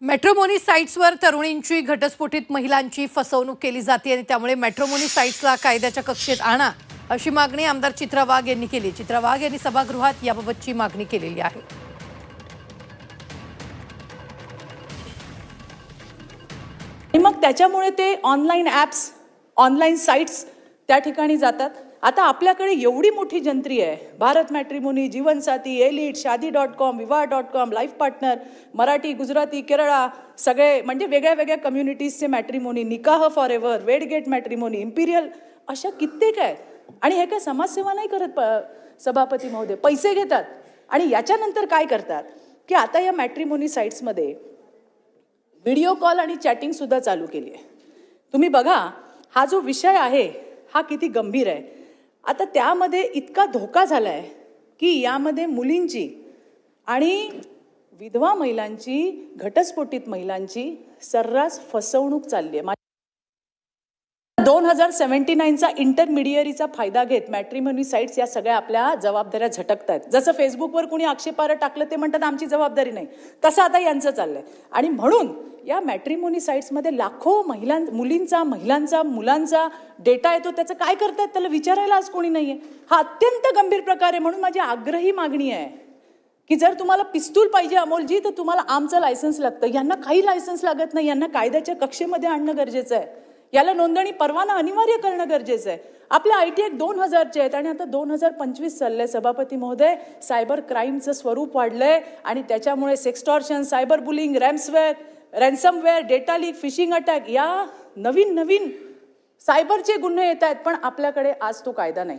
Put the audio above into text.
Matrimony साइट्सवर तरुणींची घटस्फोटित महिलांची फसवणूक केली जाते आणि त्यामुळे मॅट्रिमोनी साइट्सला कायद्याच्या कक्षेत आणा अशी मागणी आमदार चित्रा वाघ यांनी केली। चित्रा वाघ यांनी सभागृहात याबाबतची मागणी केलेली आहे। मग त्याच्यामुळे ते ऑनलाइन ॲप्स, ऑनलाइन साइट्स त्या ठिकाणी जातात। आता आपल्याकडे एवढी मोठी जंत्री आहे, भारत मॅट्रिमोनी, जीवनसाथी, एलिट, शादी.com, विवाह.com, लाईफ पार्टनर, मराठी, गुजराती, केरळा, सगळे म्हणजे वेगळ्या वेगळ्या कम्युनिटीजचे मॅट्रिमोनी, निकाह for ever, Wedgate matrimony, imperial, अशा कित्येक आहेत। आणि हे काय समाजसेवा नाही करत सभापती महोदय, पैसे घेतात। आणि याच्यानंतर काय करतात की आता या मॅट्रिमोनी साइट्समध्ये व्हिडिओ कॉल आणि चॅटिंग सुद्धा चालू केली आहे। तुम्ही बघा, हा जो विषय आहे हा किती गंभीर आहे। आता त्यामध्ये इतका धोका झालाय की यामध्ये मुलींची आणि विधवा महिलांची, घटस्फोटित महिलांची सर्रास फसवणूक चालली आहे। 2079चा इंटरमिडियरीचा फायदा घेत मॅट्रिमोनी साइट्स या सगळ्या आपल्या जबाबदाऱ्या झटकतात। जसं फेसबुकवर कोणी आक्षेपार्ह टाकलं ते म्हणतात आमची जबाबदारी नाही, तसं आता यांचं चाललंय। आणि म्हणून या मॅट्रिमोनी साइट्समध्ये लाखो मुलींचा, महिलांचा, मुलांचा डेटा येतो। त्याचं काय करतात त्याला विचारायला आज कोणी नाहीये। हा अत्यंत गंभीर प्रकार आहे। म्हणून माझी आग्रही मागणी आहे की जर तुम्हाला पिस्तूल पाहिजे अमोलजी तर तुम्हाला आमचं लायसन्स लागतं। यांना काही लायसन्स लागत नाही, यांना कायद्याच्या कक्षेमध्ये आणणं गरजेचं आहे। याला नोंदणी परवाना अनिवार्य करणं गरजेचं आहे। आपल्या आयटी ॲक्ट 2000चे आहेत आणि आता 2025 चाललंय सभापती महोदय। सायबर क्राईमचं स्वरूप वाढलंय आणि त्याच्यामुळे sextortion, cyber bullying, ransomware, data leak, phishing attack या नवीन सायबरचे गुन्हे येत आहेत, पण आपल्याकडे आज तो कायदा नाही।